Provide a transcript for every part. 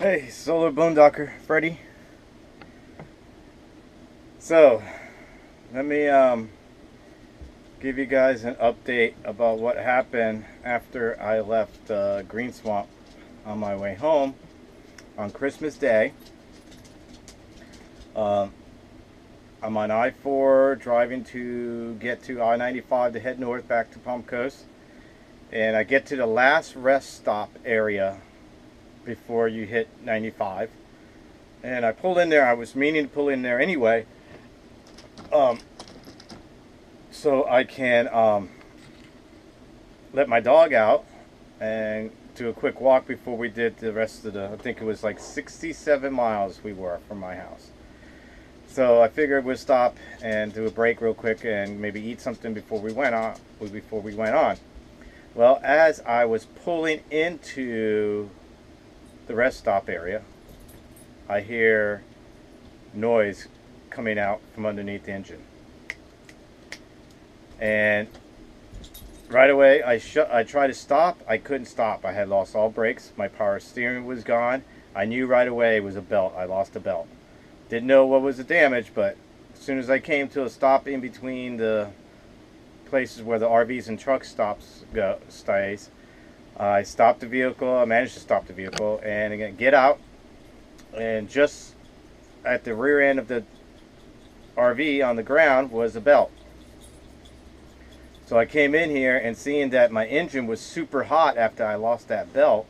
Hey, Solar Boondocker, Freddy. So, let me give you guys an update about what happened after I left Green Swamp on my way home on Christmas Day. Um, I'm on I-4 driving to get to I-95 to head north back to Palm Coast. And I get to the last rest stop area before you hit 95. And I pulled in there. I was meaning to pull in there anyway. Um, so I can let my dog out and do a quick walk before we did the rest of the, I think it was like 67 miles we were from my house. So I figured we'd stop and do a break real quick and maybe eat something before we went on. Well, as I was pulling into the rest stop area, I hear noise coming out from underneath the engine. And right away, I tried to stop. I couldn't stop. I had lost all brakes. My power steering was gone. I knew right away it was a belt. I lost a belt. Didn't know what was the damage, but as soon as I came to a stop in between the places where the RVs and truck stays, I stopped the vehicle. I managed to stop the vehicle and again get out. And just at the rear end of the RV on the ground was a belt. So I came in here and seeing that my engine was super hot after I lost that belt,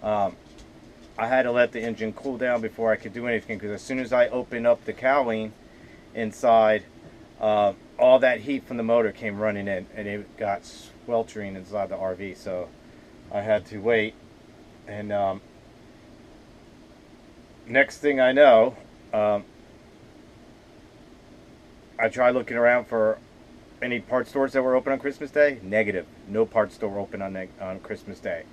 I had to let the engine cool down before I could do anything, because as soon as I opened up the cowling inside, all that heat from the motor came running in and it got sweltering inside the RV. So I had to wait, and next thing I know, I tried looking around for any parts stores that were open on Christmas Day. Negative. No parts store open on Christmas Day.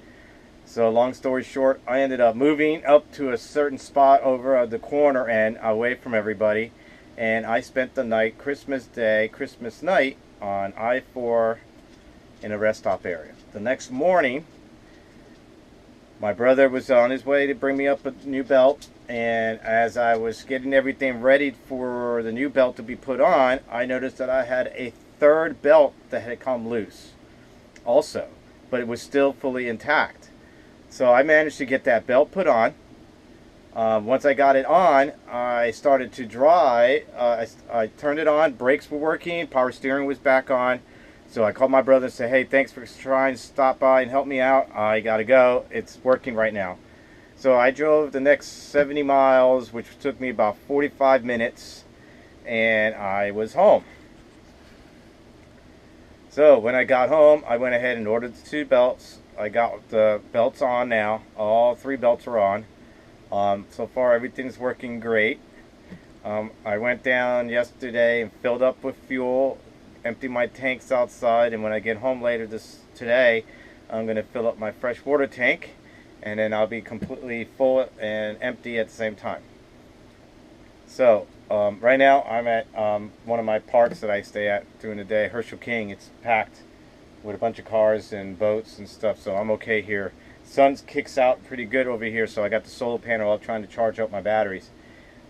So long story short, I ended up moving up to a certain spot over the corner end away from everybody. And I spent the night, Christmas night, on I-4 in a rest stop area. The next morning, my brother was on his way to bring me up a new belt. And as I was getting everything ready for the new belt to be put on, I noticed that I had a third belt that had come loose also, but it was still fully intact. So I managed to get that belt put on. Once I got it on, I started to drive. I turned it on, brakes were working, power steering was back on. So I called my brother and said, hey, thanks for trying to stop by and help me out. I gotta go. It's working right now. So I drove the next 70 miles, which took me about 45 minutes, and I was home. So when I got home, I went ahead and ordered the two belts. I got the belts on now. All three belts are on. So far, everything's working great. I went down yesterday and filled up with fuel, emptied my tanks outside, and when I get home later today, I'm going to fill up my fresh water tank, and then I'll be completely full and empty at the same time. So right now I'm at one of my parks that I stay at during the day, Herschel King. It's packed with a bunch of cars and boats and stuff, so I'm okay here. Sun kicks out pretty good over here, so I got the solar panel up trying to charge up my batteries.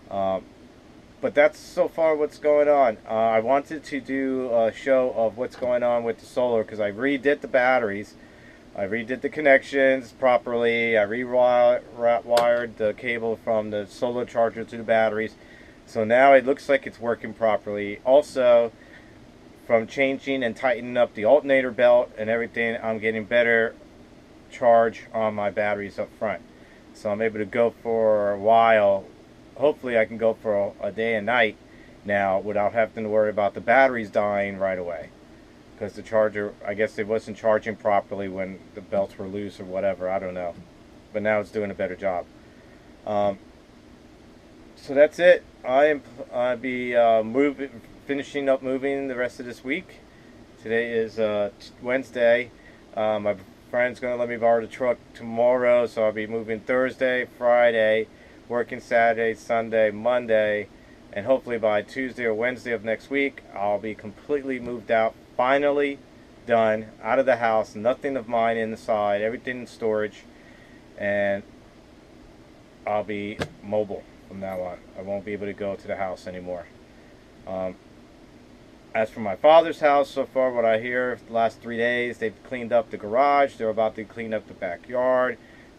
But that's so far what's going on. I wanted to do a show of what's going on with the solar, because I redid the batteries. I redid the connections properly. I rewired the cable from the solar charger to the batteries. So now it looks like it's working properly. Also, from changing and tightening up the alternator belt and everything, I'm getting better charge on my batteries up front. So I'm able to go for a while. Hopefully I can go for a day and night now without having to worry about the batteries dying right away. Because the charger, I guess it wasn't charging properly when the belts were loose or whatever, I don't know. But now it's doing a better job. So that's it. I'll be finishing up moving the rest of this week. Today is Wednesday. My friend's going to let me borrow the truck tomorrow, so I'll be moving Thursday, Friday, working Saturday, Sunday, Monday, and hopefully by Tuesday or Wednesday of next week, I'll be completely moved out. Finally done, out of the house, nothing of mine inside, everything in storage, and I'll be mobile from now on. I won't be able to go to the house anymore. Um, as for my father's house, so far what I hear, the last 3 days, they've cleaned up the garage. They're about to clean up the backyard,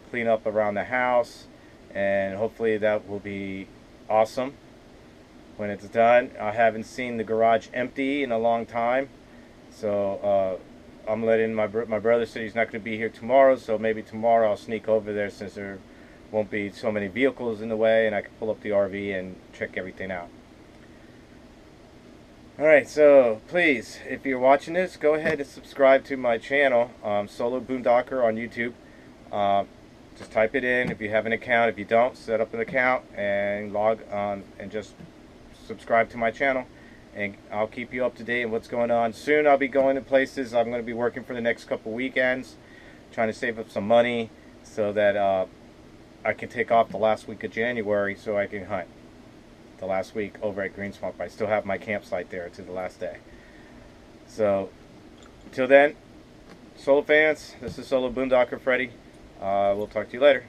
clean up around the house, and hopefully that will be awesome when it's done. I haven't seen the garage empty in a long time, so I'm letting my brother said he's not going to be here tomorrow, so maybe tomorrow I'll sneak over there since there won't be so many vehicles in the way, and I can pull up the RV and check everything out. Alright, so please, if you're watching this, go ahead and subscribe to my channel, Solo Boondocker on YouTube. Just type it in if you have an account. If you don't, set up an account and log on and just subscribe to my channel, and I'll keep you up to date on what's going on. Soon I'll be going to places. I'm going to be working for the next couple weekends, trying to save up some money so that I can take off the last week of January so I can hunt the last week over at Green Swamp. I still have my campsite there to the last day. So until then, Solo fans, this is Solo Boondocker Freddy. We'll talk to you later.